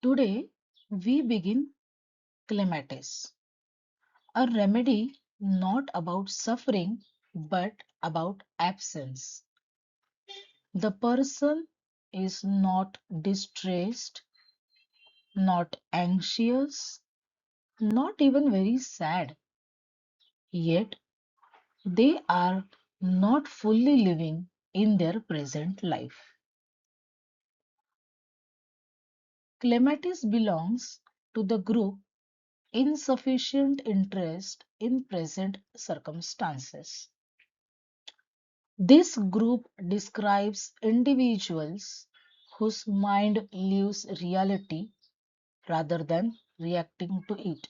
Today, we begin Clematis, a remedy not about suffering but about absence. The person is not distressed, not anxious, not even very sad, yet they are not fully living in their present life. Clematis belongs to the group insufficient interest in present circumstances. This group describes individuals whose mind lives reality rather than reacting to it.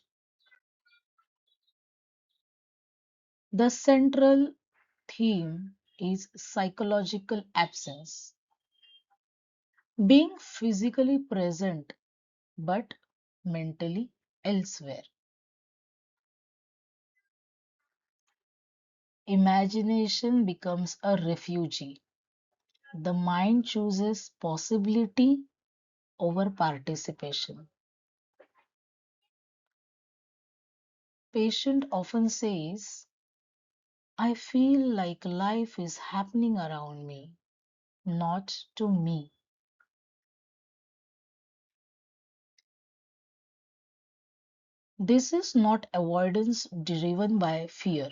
The central theme is psychological absence, being physically present but mentally elsewhere. Imagination becomes a refugee. The mind chooses possibility over participation. Patient often says, I feel like life is happening around me, not to me. This is not avoidance driven by fear.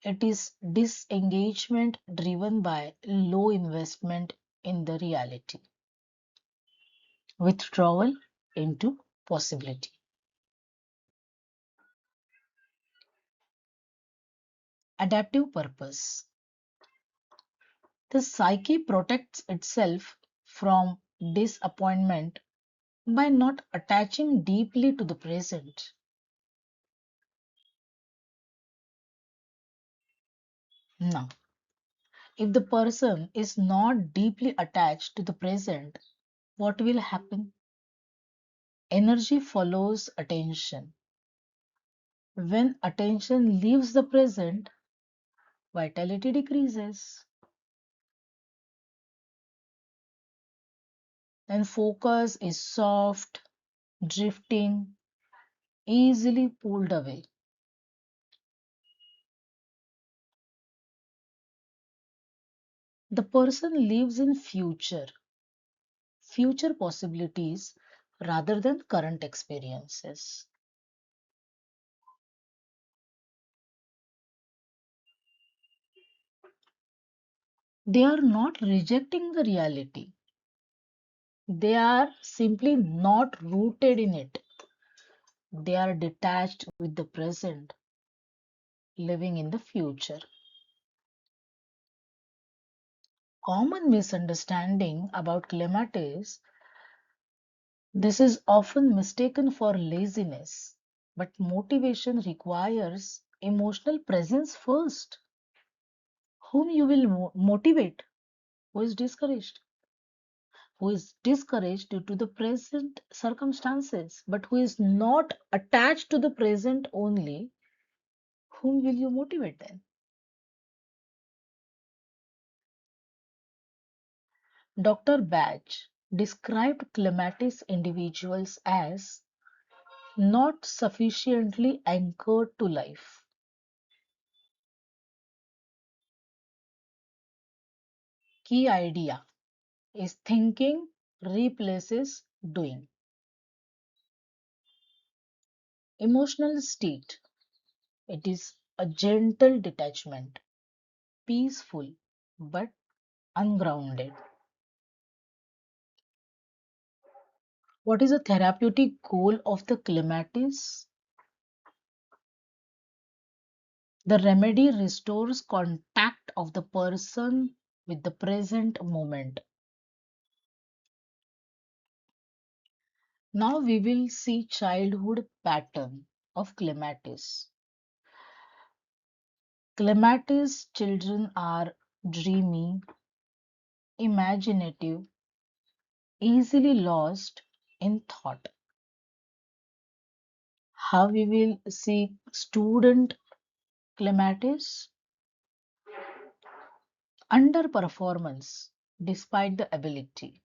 It is disengagement driven by low investment in the reality, withdrawal into possibility. Adaptive purpose. The psyche protects itself from disappointment by not attaching deeply to the present. Now, if the person is not deeply attached to the present, what will happen? Energy follows attention. When attention leaves the present, vitality decreases. Then focus is soft, drifting, easily pulled away. The person lives in future possibilities rather than current experiences. They are not rejecting the reality. They are simply not rooted in it. They are detached with the present, living in the future. Common misunderstanding about clematis, this is often mistaken for laziness, but motivation requires emotional presence first. Whom you will motivate? Who is discouraged? Who is discouraged due to the present circumstances, but who is not attached to the present only, whom will you motivate then? Dr. Bach described clematis individuals as not sufficiently anchored to life. Key idea is thinking replaces doing. Emotional state, it is a gentle detachment, peaceful but ungrounded. What is the therapeutic goal of the clematis? The remedy restores contact of the person with the present moment. Now we will see childhood pattern of clematis. Clematis children are dreamy, imaginative, easily lost in thought. How we will see student clematis? Underperformance despite the ability.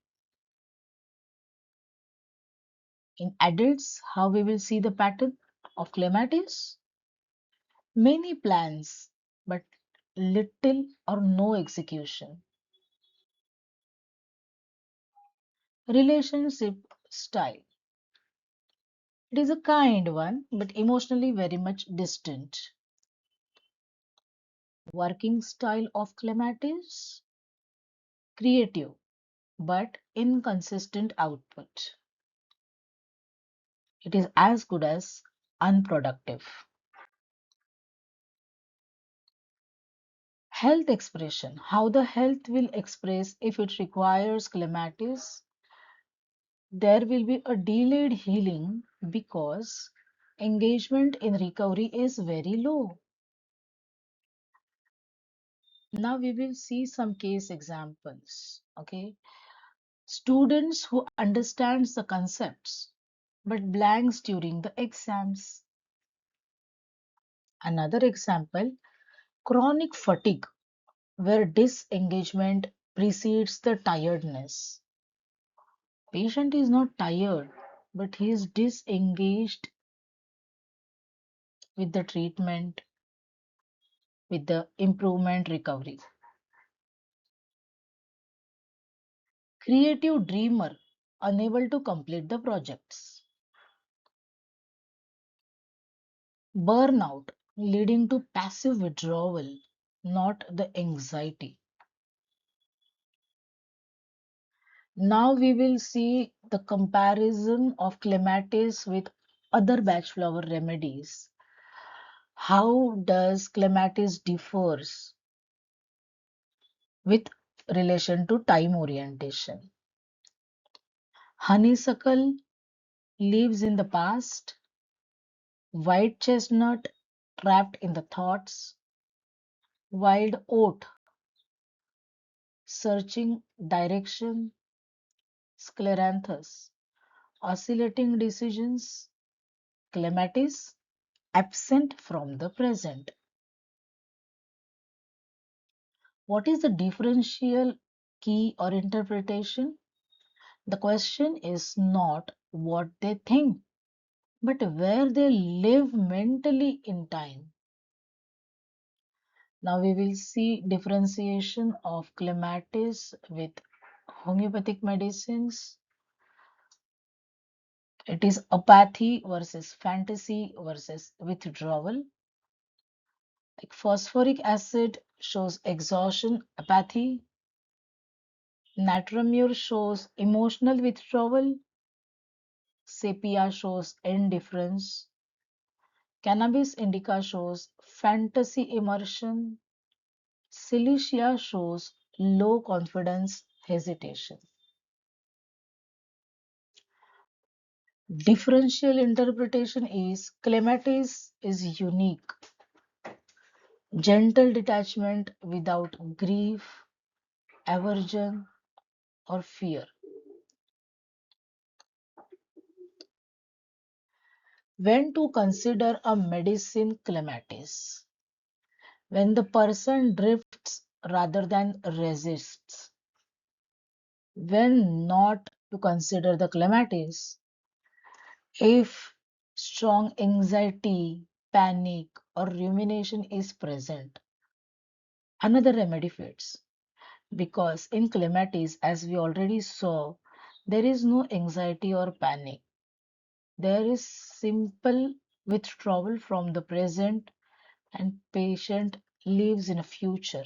In adults, how we will see the pattern of clematis? Many plans, but little or no execution. Relationship style. It is a kind one, but emotionally very much distant. Working style of clematis. Creative, but inconsistent output. It is as good as unproductive. Health expression. How the health will express if it requires clematis, there will be a delayed healing because engagement in recovery is very low. Now we will see some case examples. Okay, students who understands the concepts but blanks during the exams. Another example, chronic fatigue where disengagement precedes the tiredness. Patient is not tired, but he is disengaged with the treatment, with the improvement recovery. Creative dreamer unable to complete the projects. Burnout leading to passive withdrawal, not the anxiety. Now we will see the comparison of clematis with other batch flower remedies. How does clematis differs with relation to time orientation? Honeysuckle lives in the past, white chestnut trapped in the thoughts, wild oat searching direction, Scleranthus oscillating decisions, clematis absent from the present. What is the differential key or interpretation? The question is not what they think, but where they live mentally in time. Now we will see differentiation of clematis with homeopathic medicines. It is apathy versus fantasy versus withdrawal. Like phosphoric acid shows exhaustion, apathy. Nat Mur shows emotional withdrawal. Sepia shows indifference. Cannabis indica shows fantasy immersion. Cilicia shows low confidence hesitation. Differential interpretation is clematis is unique, gentle detachment without grief, aversion, or fear. When to consider a medicine clematis? When the person drifts rather than resists. When not to consider the clematis? If strong anxiety, panic, or rumination is present. Another remedy fits because in clematis, as we already saw, there is no anxiety or panic. There is simple withdrawal from the present and patient lives in a future.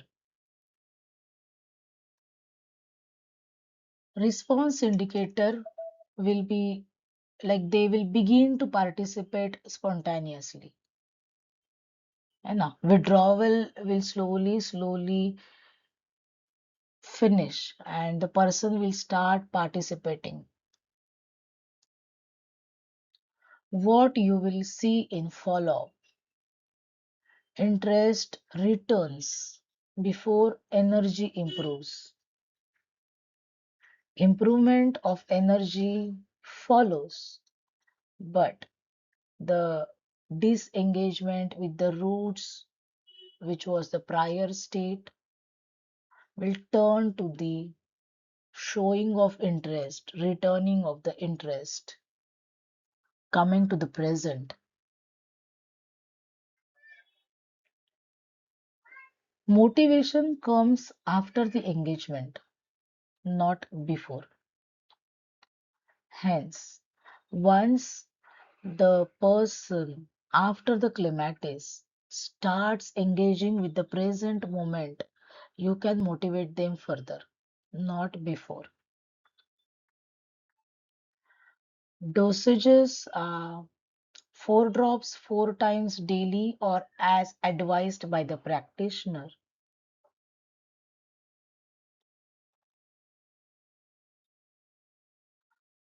Response indicator will be like they will begin to participate spontaneously. And now withdrawal will slowly finish and the person will start participating. What you will see in follow-up, interest returns before energy improves. Improvement of energy follows, but the disengagement with the roots, which was the prior state, will turn to the showing of interest, returning of the interest. coming to the present. Motivation comes after the engagement, not before. Hence, once the person after the clematis starts engaging with the present moment, you can motivate them further, not before. Dosages are 4 drops 4 times daily or as advised by the practitioner.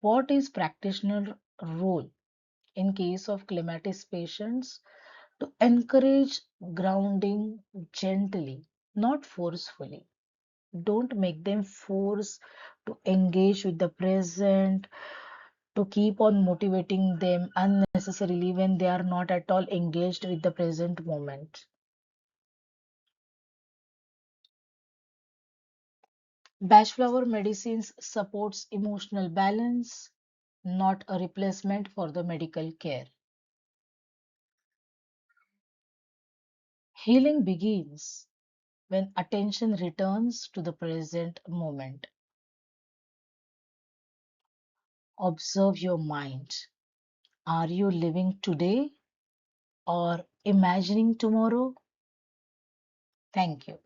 What is practitioner role in case of clematis patients? To encourage grounding gently, not forcefully. Don't make them force to engage with the present, to keep on motivating them unnecessarily when they are not at all engaged with the present moment. Bach Flower Medicines supports emotional balance, not a replacement for the medical care. Healing begins when attention returns to the present moment. Observe your mind. Are you living today or imagining tomorrow? Thank you.